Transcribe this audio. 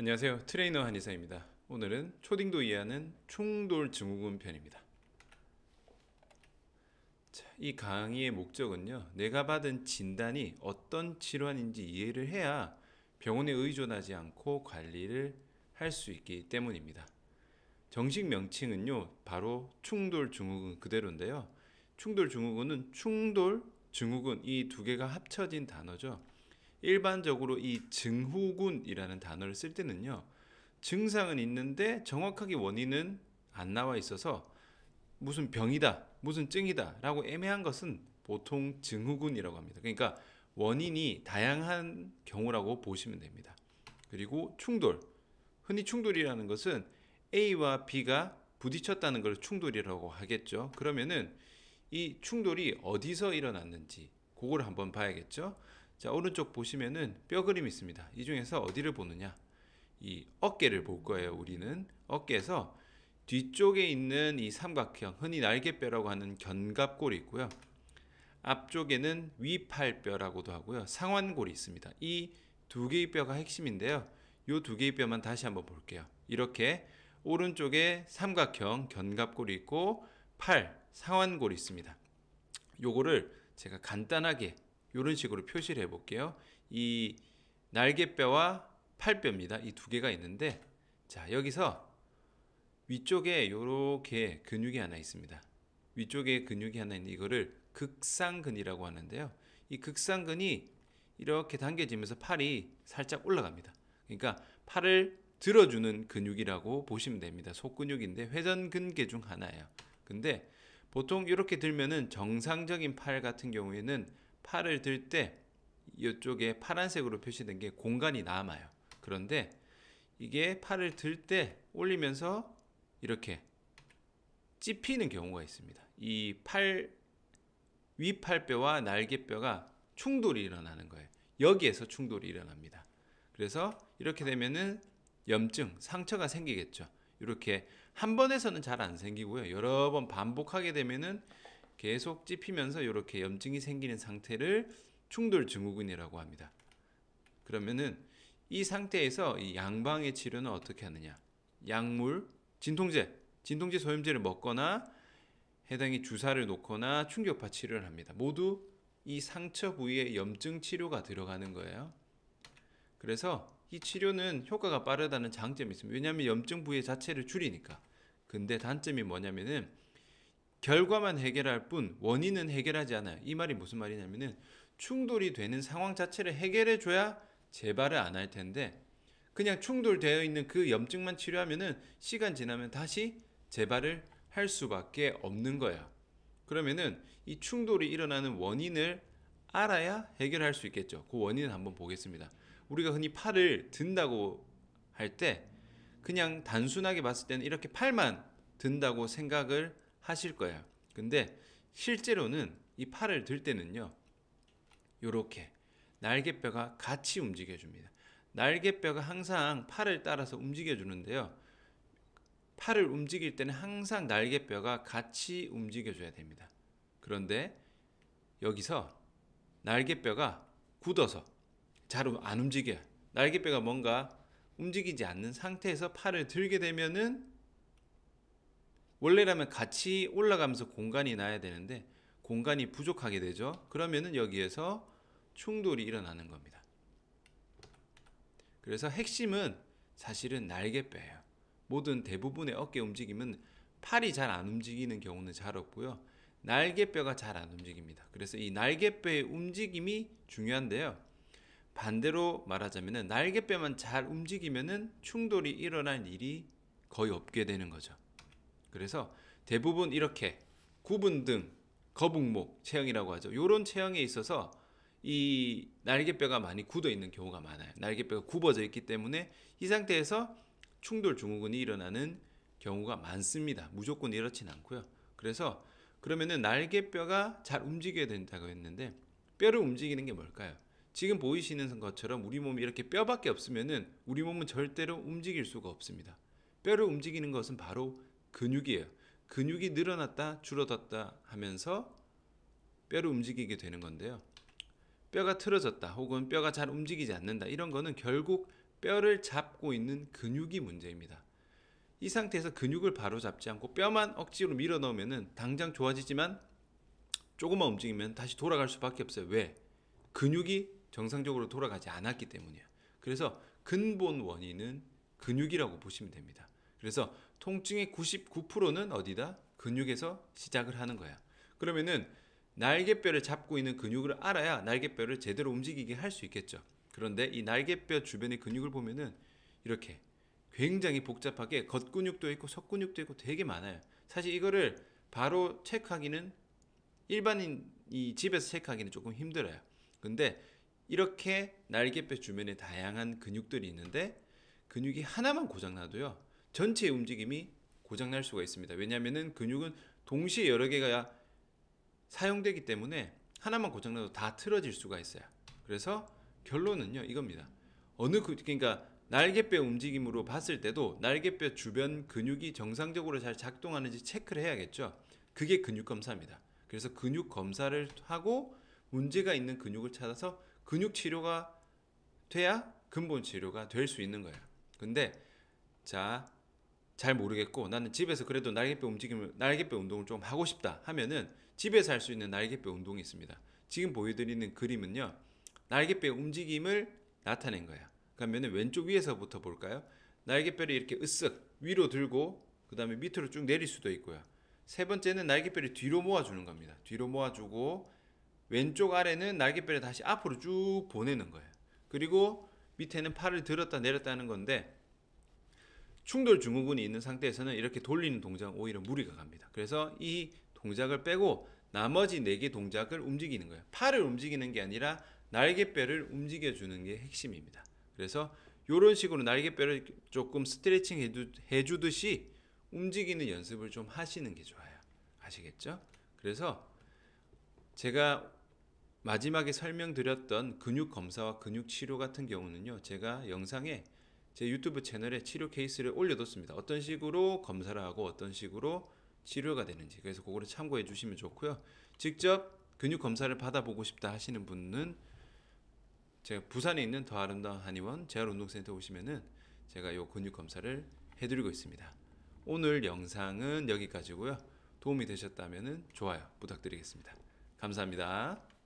안녕하세요. 트레이너 한의사입니다. 오늘은 초딩도 이해하는 충돌 증후군 편입니다. 자, 이 강의의 목적은요, 내가 받은 진단이 어떤 질환인지 이해를 해야 병원에 의존하지 않고 관리를 할 수 있기 때문입니다. 정식 명칭은요, 바로 충돌 증후군 그대로인데요. 충돌 증후군은 충돌, 증후군 이 두 개가 합쳐진 단어죠. 일반적으로 이 증후군이라는 단어를 쓸 때는요, 증상은 있는데 정확하게 원인은 안 나와 있어서 무슨 병이다, 무슨 증이다 라고 애매한 것은 보통 증후군이라고 합니다. 그러니까 원인이 다양한 경우라고 보시면 됩니다. 그리고 충돌, 흔히 충돌이라는 것은 A와 B가 부딪혔다는 걸 충돌이라고 하겠죠. 그러면은 이 충돌이 어디서 일어났는지 그걸 한번 봐야겠죠. 자, 오른쪽 보시면은 뼈 그림이 있습니다. 이 중에서 어디를 보느냐? 이 어깨를 볼 거예요. 우리는 어깨에서 뒤쪽에 있는 이 삼각형, 흔히 날개뼈라고 하는 견갑골이 있고요. 앞쪽에는 위팔뼈라고도 하고요. 상완골이 있습니다. 이 두 개의 뼈가 핵심인데요. 이 두 개의 뼈만 다시 한번 볼게요. 이렇게 오른쪽에 삼각형 견갑골이 있고 팔, 상완골이 있습니다. 요거를 제가 간단하게 이런 식으로 표시를 해볼게요. 이 날개뼈와 팔뼈입니다. 이 두 개가 있는데, 자, 여기서 위쪽에 이렇게 근육이 하나 있습니다. 위쪽에 근육이 하나 있는데 이거를 극상근이라고 하는데요. 이 극상근이 이렇게 당겨지면서 팔이 살짝 올라갑니다. 그러니까 팔을 들어주는 근육이라고 보시면 됩니다. 속근육인데 회전근개 중 하나예요. 근데 보통 이렇게 들면은 정상적인 팔 같은 경우에는 팔을 들 때 이쪽에 파란색으로 표시된 게 공간이 남아요. 그런데 이게 팔을 들 때 올리면서 이렇게 찝히는 경우가 있습니다. 이 팔, 위팔뼈와 날개뼈가 충돌이 일어나는 거예요. 여기에서 충돌이 일어납니다. 그래서 이렇게 되면은 염증, 상처가 생기겠죠. 이렇게 한 번에서는 잘 안 생기고요. 여러 번 반복하게 되면은 계속 찝히면서 이렇게 염증이 생기는 상태를 충돌 증후군이라고 합니다. 그러면은 이 상태에서 이 양방의 치료는 어떻게 하느냐? 약물, 진통제 소염제를 먹거나 해당의 주사를 놓거나 충격파 치료를 합니다. 모두 이 상처 부위에 염증 치료가 들어가는 거예요. 그래서 이 치료는 효과가 빠르다는 장점이 있습니다. 왜냐하면 염증 부위 자체를 줄이니까. 근데 단점이 뭐냐면은 결과만 해결할 뿐 원인은 해결하지 않아요. 이 말이 무슨 말이냐면은 충돌이 되는 상황 자체를 해결해 줘야 재발을 안 할 텐데, 그냥 충돌되어 있는 그 염증만 치료하면은 시간 지나면 다시 재발을 할 수밖에 없는 거예요. 그러면은 이 충돌이 일어나는 원인을 알아야 해결할 수 있겠죠. 그 원인을 한번 보겠습니다. 우리가 흔히 팔을 든다고 할 때 그냥 단순하게 봤을 때는 이렇게 팔만 든다고 생각을 하실 거예요. 근데 실제로는 이 팔을 들 때는요, 요렇게 날개뼈가 같이 움직여줍니다. 날개뼈가 항상 팔을 따라서 움직여주는데요. 팔을 움직일 때는 항상 날개뼈가 같이 움직여줘야 됩니다. 그런데 여기서 날개뼈가 굳어서 잘 안 움직여요. 날개뼈가 뭔가 움직이지 않는 상태에서 팔을 들게 되면은 원래라면 같이 올라가면서 공간이 나야 되는데 공간이 부족하게 되죠. 그러면은 여기에서 충돌이 일어나는 겁니다. 그래서 핵심은 사실은 날개뼈예요. 모든 대부분의 어깨 움직임은 팔이 잘 안 움직이는 경우는 잘 없고요. 날개뼈가 잘 안 움직입니다. 그래서 이 날개뼈의 움직임이 중요한데요. 반대로 말하자면 날개뼈만 잘 움직이면은 충돌이 일어날 일이 거의 없게 되는 거죠. 그래서 대부분 이렇게 구분등, 거북목 체형이라고 하죠. 이런 체형에 있어서 이 날개뼈가 많이 굳어 있는 경우가 많아요. 날개뼈가 굽어져 있기 때문에 이 상태에서 충돌 증후군이 일어나는 경우가 많습니다. 무조건 이렇진 않고요. 그래서 그러면은 날개뼈가 잘 움직여야 된다고 했는데 뼈를 움직이는 게 뭘까요? 지금 보이시는 것처럼 우리 몸이 이렇게 뼈밖에 없으면은 우리 몸은 절대로 움직일 수가 없습니다. 뼈를 움직이는 것은 바로 근육이에요. 근육이 늘어났다 줄어들었다 하면서 뼈를 움직이게 되는 건데요. 뼈가 틀어졌다 혹은 뼈가 잘 움직이지 않는다, 이런 거는 결국 뼈를 잡고 있는 근육이 문제입니다. 이 상태에서 근육을 바로 잡지 않고 뼈만 억지로 밀어 넣으면 당장 좋아지지만 조금만 움직이면 다시 돌아갈 수밖에 없어요. 왜? 근육이 정상적으로 돌아가지 않았기 때문이에요. 그래서 근본 원인은 근육이라고 보시면 됩니다. 그래서 통증의 99%는 어디다? 근육에서 시작을 하는 거야. 그러면은 날개뼈를 잡고 있는 근육을 알아야 날개뼈를 제대로 움직이게 할 수 있겠죠. 그런데 이 날개뼈 주변의 근육을 보면은 이렇게 굉장히 복잡하게 겉근육도 있고 속근육도 있고 되게 많아요. 사실 이거를 바로 체크하기는 일반인이 집에서 체크하기는 조금 힘들어요. 근데 이렇게 날개뼈 주변에 다양한 근육들이 있는데 근육이 하나만 고장나도요 전체의 움직임이 고장날 수가 있습니다. 왜냐하면 근육은 동시에 여러 개가 사용되기 때문에 하나만 고장나도 다 틀어질 수가 있어요. 그래서 결론은요 이겁니다. 그러니까 날개뼈 움직임으로 봤을 때도 날개뼈 주변 근육이 정상적으로 잘 작동하는지 체크를 해야겠죠. 그게 근육 검사입니다. 그래서 근육 검사를 하고 문제가 있는 근육을 찾아서 근육 치료가 돼야 근본 치료가 될 수 있는 거예요. 근데 잘 모르겠고 나는 집에서 그래도 날개뼈 운동을 좀 하고 싶다 하면은 집에서 할 수 있는 날개뼈 운동이 있습니다. 지금 보여드리는 그림은요 날개뼈 움직임을 나타낸 거예요. 그러면 왼쪽 위에서부터 볼까요? 날개뼈를 이렇게 으쓱 위로 들고 그 다음에 밑으로 쭉 내릴 수도 있고요. 세 번째는 날개뼈를 뒤로 모아주는 겁니다. 뒤로 모아주고 왼쪽 아래는 날개뼈를 다시 앞으로 쭉 보내는 거예요. 그리고 밑에는 팔을 들었다 내렸다 하는 건데 충돌 증후군이 있는 상태에서는 이렇게 돌리는 동작은 오히려 무리가 갑니다. 그래서 이 동작을 빼고 나머지 4개 동작을 움직이는 거예요. 팔을 움직이는 게 아니라 날개뼈를 움직여주는 게 핵심입니다. 그래서 이런 식으로 날개뼈를 조금 스트레칭 해주듯이 움직이는 연습을 좀 하시는 게 좋아요. 아시겠죠? 그래서 제가 마지막에 설명드렸던 근육 검사와 근육 치료 같은 경우는요. 제가 영상에 제 유튜브 채널에 치료 케이스를 올려뒀습니다. 어떤 식으로 검사를 하고 어떤 식으로 치료가 되는지. 그래서 그거를 참고해 주시면 좋고요. 직접 근육 검사를 받아보고 싶다 하시는 분은 제가 부산에 있는 더 아름다운 한의원 재활운동센터 오시면은 제가 요 근육 검사를 해드리고 있습니다. 오늘 영상은 여기까지고요. 도움이 되셨다면 좋아요 부탁드리겠습니다. 감사합니다.